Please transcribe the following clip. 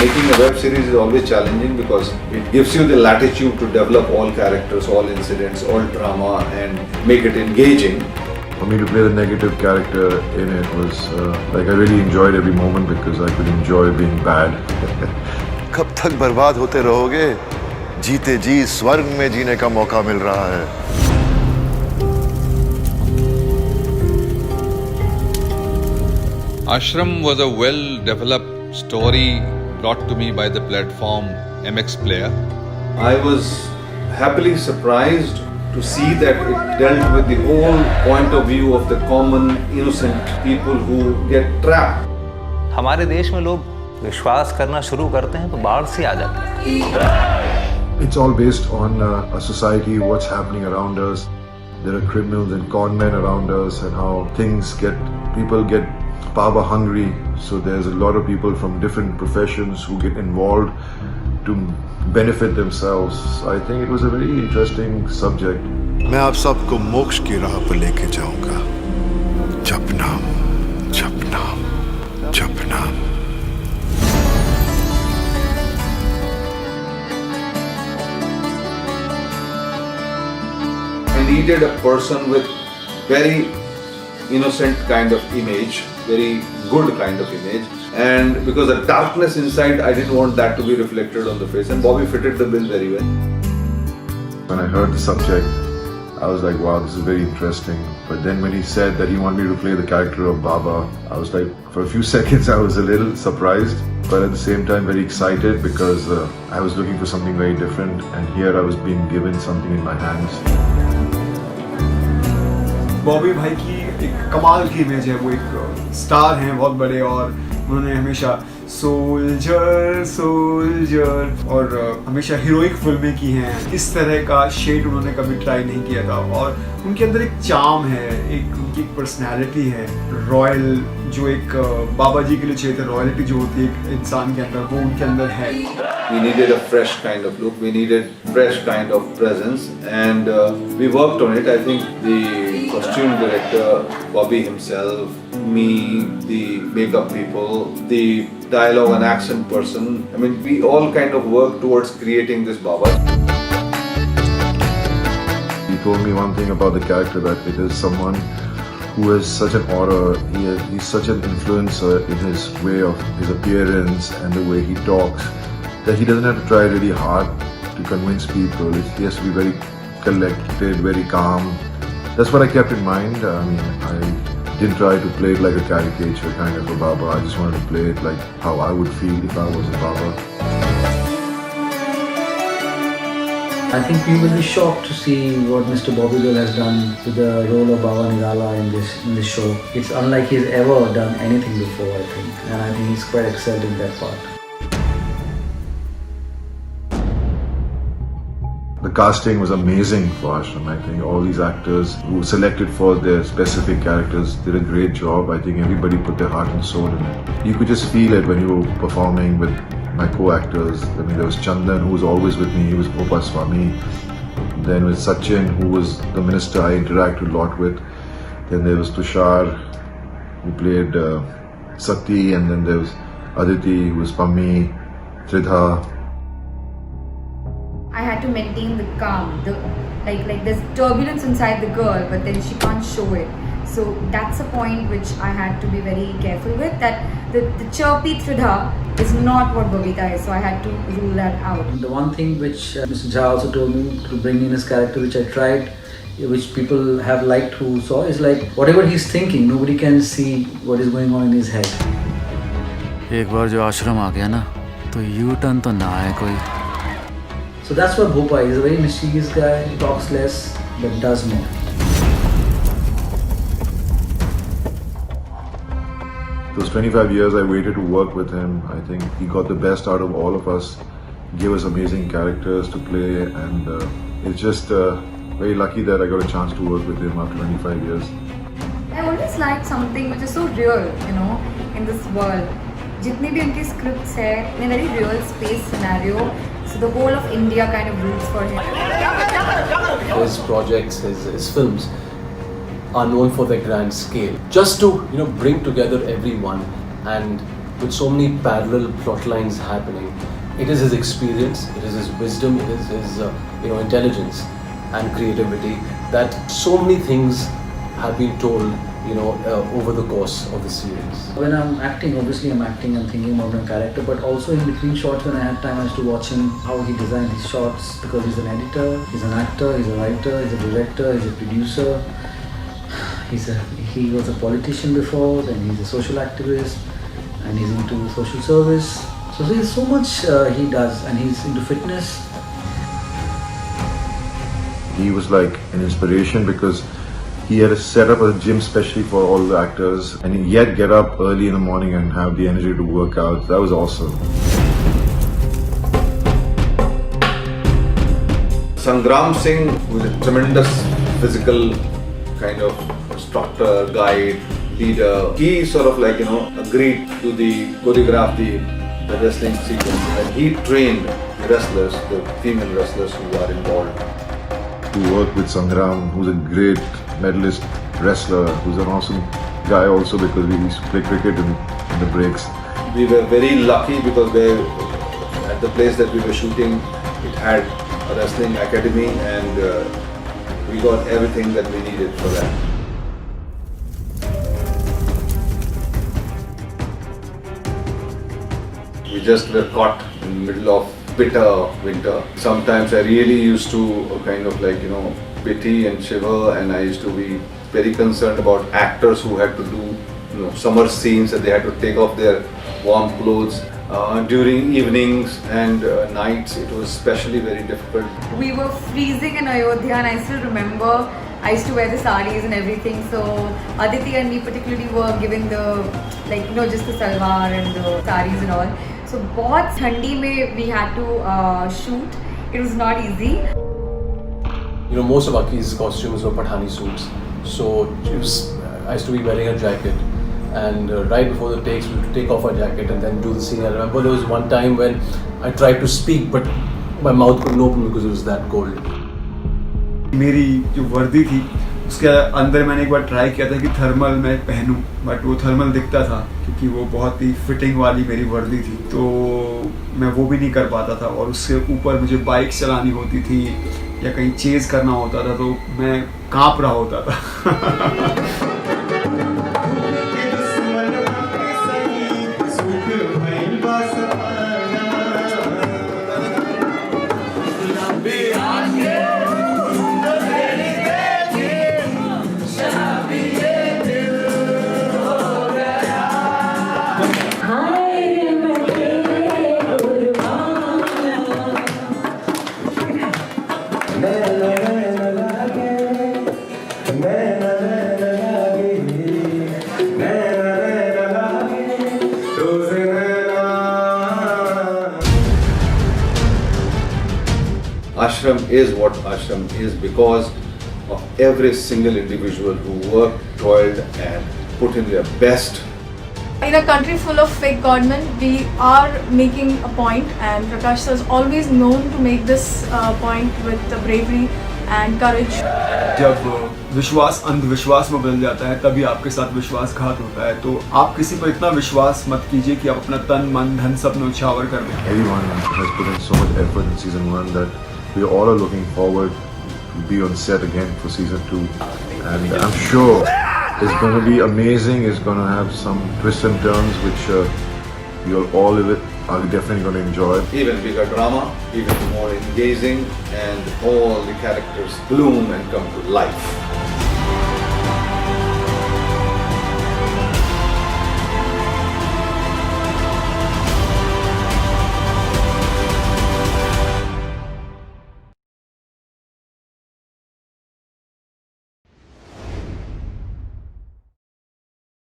Making a web series is always challenging because it gives you the latitude to develop all characters, all incidents, all drama and make it engaging. For me to play the negative character in it was like I really enjoyed every moment because I could enjoy being bad. कब तक बर्बाद होते रहोगे? जीते जी स्वर्ग में जीने का मौका मिल रहा है. Ashram was a well-developed story brought to me by the platform MX Player. I was happily surprised to see that it dealt with the whole point of view of the common innocent people who get trapped. हमारे देश में लोग विश्वास करना शुरू करते हैं तो बाढ़ से आ जाते हैं. It's all based on a society, what's happening around us. There are criminals and con men around us and how people get power hungry. So there's a lot of people from different professions who get involved to benefit themselves. I think it was a very interesting subject. मैं आप सबको मोक्ष की राह पर लेके जाऊंगा. जपनाम, जपनाम, जपनाम. I needed a person with very innocent kind of image, very good kind of image, and because the darkness inside, I didn't want that to be reflected on the face, and Bobby fitted the bill very well. When I heard the subject, I was like, wow, this is very interesting. But then when he said that he wanted me to play the character of Baba, I was like, for a few seconds I was a little surprised, but at the same time very excited because I was looking for something very different, and here I was being given something in my hands. Bobby भाई की एक कमाल की image है. वो एक star हैं बहुत बड़े और उन्होंने हमेशा सोल्जर सोल्जर और हमेशा हीरोइक फिल्में की हैं. इस तरह का शेड उन्होंने कभी ट्राई नहीं किया था और उनके अंदर एक चार्म है, एक उनकी एक पर्सनैलिटी है. रॉयल जो एक बाबा जी के लिए चाहिए था, रॉयलिटी जो होती है एक इंसान के अंदर, वो उनके अंदर है. We needed a fresh kind of look, we needed fresh kind of presence, and we worked on it. I think the costume director, Bobby himself, me, the makeup people, the dialogue and action person, I mean, we all kind of worked towards creating this Baba. He told me one thing about the character, that it is someone who has such an aura, he's such an influencer in his way of his appearance and the way he talks, that he doesn't have to try really hard to convince people. He has to be very collected, very calm. That's what I kept in mind. I mean, I didn't try to play it like a caricature kind of a Baba. I just wanted to play it like how I would feel if I was a Baba. I think we will be shocked to see what Mr. Bobby Deol has done with the role of Baba Nirala in this show. It's unlike he's ever done anything before, I think, and I think he's quite excelled in that part. The casting was amazing for Ashram. I think all these actors who were selected for their specific characters did a great job. I think everybody put their heart and soul in it. You could just feel it when you were performing with my co-actors. I mean, there was Chandan, who was always with me. He was Opa Swami. Then with Sachin, who was the minister I interacted a lot with. Then there was Tushar, who played Sati. And then there was Aditi, who was Pammi, Tridha. I had to maintain the calm, like there's turbulence inside the girl, but then she can't show it. So that's a point which I had to be very careful with, that the chirpy Tridha is not what Babita is, so I had to rule that out. The one thing which Mr. Jha also told me to bring in his character, which I tried, which people have liked who saw, is like whatever he's thinking, nobody can see what is going on in his head. एक बार जो आश्रम आ गया ना, तो U-turn तो ना आए कोई. So that's what Bhopa is. He's a very mischievous guy, talks less but does more. Those 25 years I waited to work with him. I think he got the best out of all of us, gave us amazing characters to play, and it's just very lucky that I got a chance to work with him after 25 years. I always liked something which is so real, in this world. जितने भी उनके scripts है, in a very real space scenario, so the whole of India kind of roots for him. His projects, his films are known for their grand scale. Just to bring together everyone and with so many parallel plot lines happening. It is his experience, it is his wisdom, it is his intelligence and creativity that so many things have been told over the course of the series. When I'm acting, obviously I'm acting and thinking about my character, but also in between shots when I had time I used to watch him, how he designed his shots, because he's an editor, he's an actor, he's a writer, he's a director, he's a producer. He was a politician before, then he's a social activist, and he's into social service. So there's so much he does, and he's into fitness. He was like an inspiration because he had set up a gym specially for all the actors, and yet get up early in the morning and have the energy to work out. That was awesome. Sangram Singh was a tremendous physical kind of instructor, guide, leader. He sort of agreed to choreograph the wrestling sequence, and he trained the wrestlers, the female wrestlers who are involved. To work with Sangram, who's a great medalist wrestler, who's an awesome guy also because we used to play cricket in the breaks. We were very lucky because at the place that we were shooting, it had a wrestling academy, and we got everything that we needed for that. We just were caught in the middle of bitter winter. Sometimes I really used to pity and shiver, and I used to be very concerned about actors who had to do summer scenes, and they had to take off their warm clothes during evenings and nights. It was especially very difficult. We were freezing in Ayodhya, and I still remember I used to wear the saris and everything. So Aditi and me particularly were given the just the salwar and the saris and all. So बहुत ठंडी में we had to shoot. It was not easy. Most of Aki's costumes were Pathani suits, so I used to be wearing a jacket, and right before the takes we would take off our jacket and then do the scene. I remember there was one time when I tried to speak but my mouth couldn't open because it was that cold. मेरी जो वर्दी थी उसके अंदर मैंने एक बार try किया था कि थर्मल मैं पहनूं, बट वो थर्मल दिखता था क्योंकि वो बहुत ही फिटिंग वाली मेरी वर्दी थी, तो मैं वो भी नहीं कर पाता था। और उससे ऊपर मुझे बाइक चलानी होती थी या कहीं चेज करना होता था तो मैं कांप रहा होता था। Ashram is what Ashram is because of every single individual who worked, toiled and put in their best. In a country full of fake godmen, we are making a point, and Prakash sir is always known to make this point with bravery and courage. जब विश्वास अंधविश्वास में बदल जाता है तभी आपके साथ विश्वासघात होता है, तो आप किसी पर इतना विश्वास मत कीजिए कि आप अपना तन मन धन सब न्यौछावर कर दें। Everyone has put in so much effort in season 1 that we all are looking forward to be on set again for season 2, and I'm sure it's going to be amazing. It's going to have some twists and turns which you'll all are definitely going to enjoy. Even bigger drama, even more engaging, and all the characters bloom and come to life.